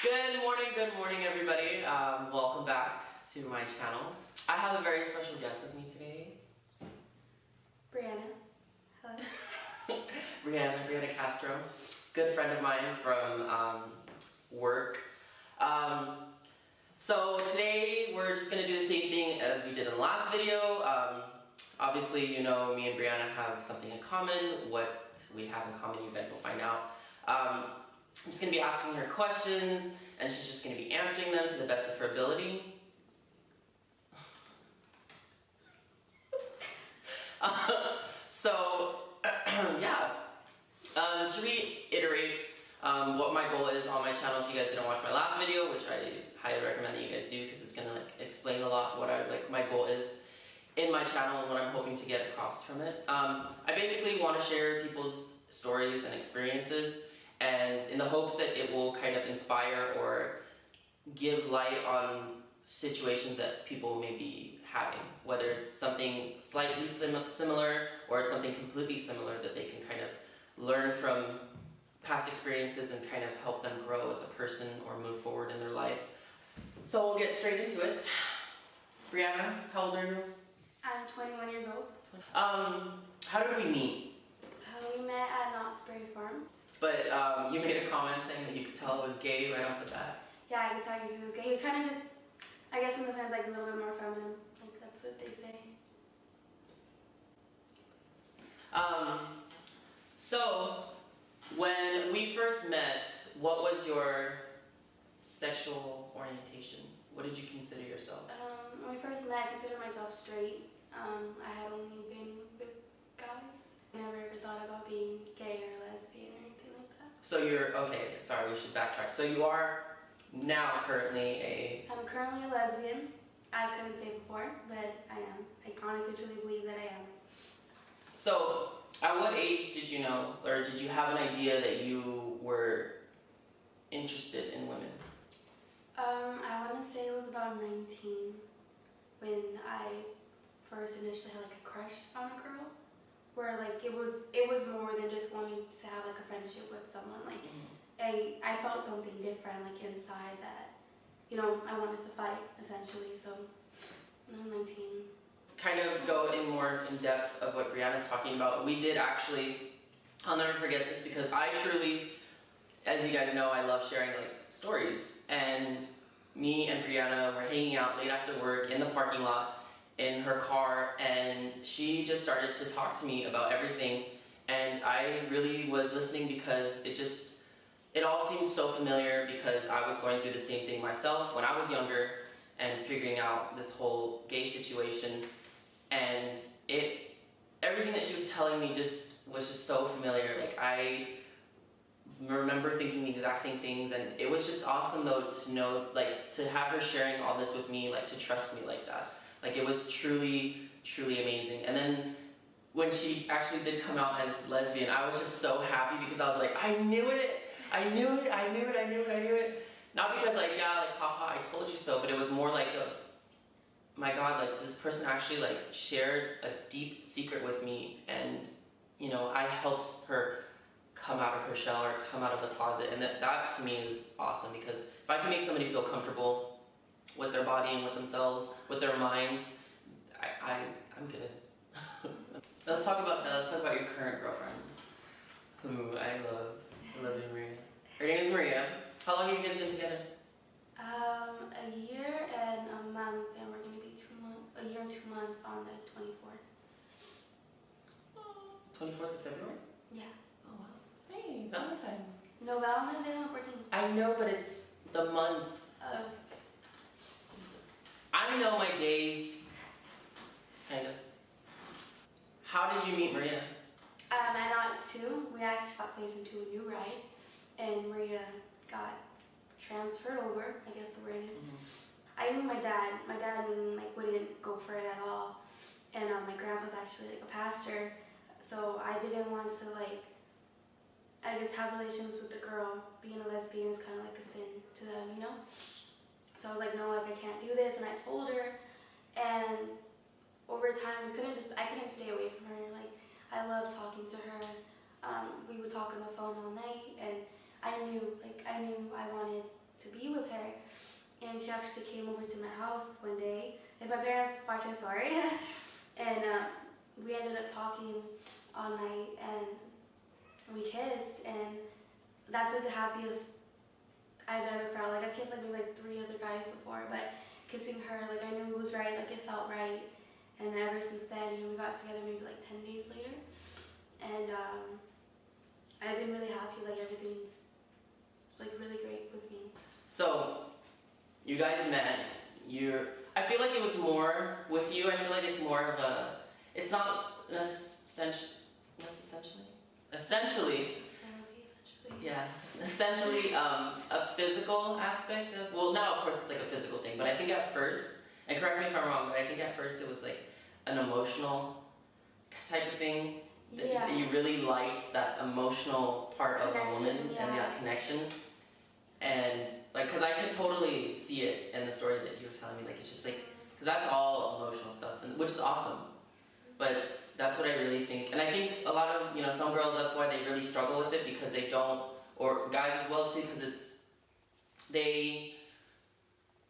Good morning everybody. Welcome back to my channel. I have a very special guest with me today. Brianna. Hello. Brianna Castro. Good friend of mine from work. So today we're just going to do the same thing as we did in the last video. Obviously, you know, me and Brianna have something in common. What we have in common, you guys will find out. I'm just going to be asking her questions, and she's just going to be answering them to the best of her ability. To reiterate what my goal is on my channel, if you guys didn't watch my last video, which I highly recommend that you guys do because it's going to explain a lot what my goal is in my channel and what I'm hoping to get across from it. I basically want to share people's stories and experiences, and in the hopes that it will kind of inspire or give light on situations that people may be having, whether it's something slightly similar or it's something completely similar that they can kind of learn from past experiences and kind of help them grow as a person or move forward in their life. So we'll get straight into it. Brianna, how old are you? I'm 21 years old. How did we meet? We met at Knott's Berry Farm. But you made a comment saying that you could tell it was gay right off the bat. Yeah, I could tell you he was gay. He was kind of just, I guess in the sense, like a little bit more feminine. Like that's what they say. So when we first met, what was your sexual orientation? What did you consider yourself? When we first met, I considered myself straight. I had only been with guys. I never ever thought about being gay or lesbian or anything like that. So you're, okay, sorry, we should backtrack. So you are now currently I'm currently a lesbian. I couldn't say before, but I am. I honestly truly believe that I am. So at what age did you know, or did you have an idea that you were interested in women? I want to say it was about 19 when I first initially had like a crush on a girl, where like it was more than just wanting to have like a friendship with someone. Like I felt something different like inside that, you know, I wanted to fight essentially. So I'm 19. Kind of go in more in depth of what Brianna's talking about. We did actually, I'll never forget this because I truly, as you guys know, I love sharing like stories, and me and Brianna were hanging out late after work in the parking lot in her car, and she just started to talk to me about everything, and I really was listening because it all seemed so familiar because I was going through the same thing myself when I was younger and figuring out this whole gay situation, and everything that she was telling me was just so familiar. Like I remember thinking the exact same things, and it was just awesome though to know, like, to have her sharing all this with me, like to trust me like that. Like it was truly, truly amazing. And then when she actually did come out as lesbian, I was just so happy because I was like, I knew it. Not because like, yeah, like, haha, I told you so, but it was more like my God, like this person actually like shared a deep secret with me, and you know, I helped her come out of her shell or come out of the closet, and that to me is awesome because if I can make somebody feel comfortable with their body and with themselves, with their mind, I'm good. Let's talk about your current girlfriend, who I love you, Maria. Her name is Maria. How long have you guys been together? A year and a month, and we're gonna be a year and 2 months on the 24th. 24th of February? Yeah. Oh wow. Hey, Valentine's. No, Valentine's Day on the 14th. I know, but it's the month of. Jesus. I know my days. Kind of. How did you meet Maria? At Knott's too. We actually got placed into a new ride, and Maria got transferred over, I guess the word is. I knew my dad. My dad wouldn't go for it at all, and my grandpa's actually like a pastor, so I didn't want to I guess have relations with the girl. Being a lesbian is kind of like a sin to them, you know. So I was like, no, like I can't do this, and I told her, and over time I couldn't stay away from her. Like I love talking to her. We would talk on the phone all night, and I knew I wanted to be with her. And she actually came over to my house one day. If my parents watching, sorry. And we ended up talking all night, and we kissed, and that's like the happiest I've ever felt. Like I've kissed like maybe like 3 other guys before, but kissing her, like I knew it was right, like it felt right. And ever since then, we got together maybe like 10 days later, and I've been really happy. Like everything's like really great with me. So, you guys met. I feel like it was more with you. I feel like it's more of a. It's not essentially. Yeah, essentially a physical aspect of. Well, now of course it's like a physical thing, but I think at first, and correct me if I'm wrong, but I think at first it was like an emotional type of thing. That you really liked that emotional part of a woman and that connection. And like, cause I could totally see it in the story that you were telling me. Like, it's just like, cause that's all emotional stuff, and which is awesome. But that's what I really think, and I think a lot of some girls, that's why they really struggle with it, because they don't, or guys as well too, because it's they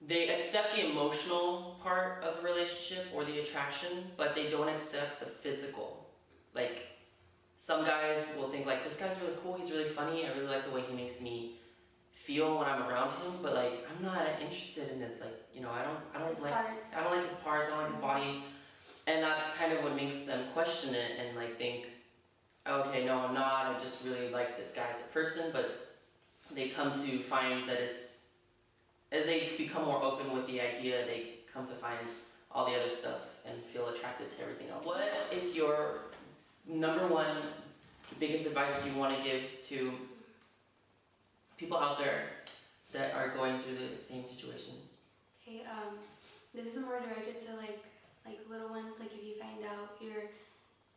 accept the emotional part of the relationship or the attraction, but they don't accept the physical. Like some guys will think like, this guy's really cool, he's really funny, I really like the way he makes me feel when I'm around him, but like I'm not interested in his like I don't like his parts, I don't like his body, and that's kind of what makes them question it and like think, okay, no, I'm not, I just really like this guy as a person. But they come to find that it's, as they become more open with the idea, they come to find all the other stuff and feel attracted to everything else. What is your number one biggest advice you want to give to people out there that are going through the same situation? Okay, this is more directed to like little ones. Like if you find out you're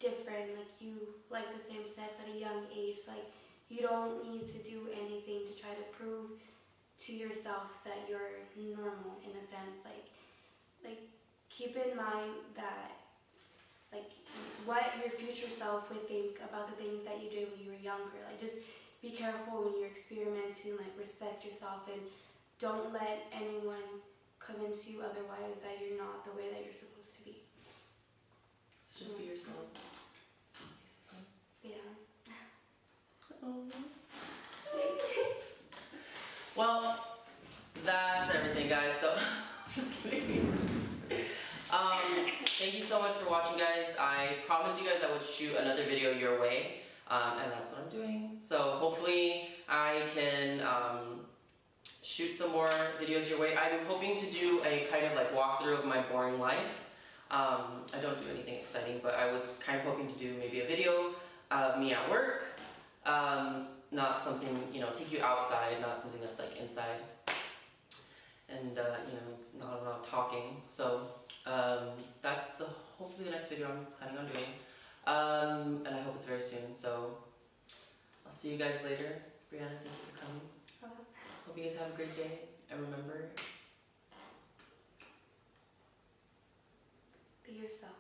different, like you like the same sex at a young age, like you don't need to do anything to try to prove to yourself that you're normal in a sense. Like keep in mind that like what your future self would think about the things that you did when you were younger. Like just be careful when you're experimenting, like respect yourself, and don't let anyone convince you otherwise that you're not the way that you're supposed to be. Just be yourself. Yeah. Well, that's everything, guys. So, just kidding. Thank you so much for watching, guys. I promised you guys I would shoot another video your way, and that's what I'm doing. So hopefully I can shoot some more videos your way. I'm hoping to do a kind of like walkthrough of my boring life. I don't do anything exciting, but I was kind of hoping to do maybe a video of me at work. Not something, take you outside, not something that's like inside. And, not about talking. So, that's hopefully the next video I'm planning on doing. And I hope it's very soon. So, I'll see you guys later. Brianna, thank you for coming. Hope you guys have a great day. And remember, be yourself.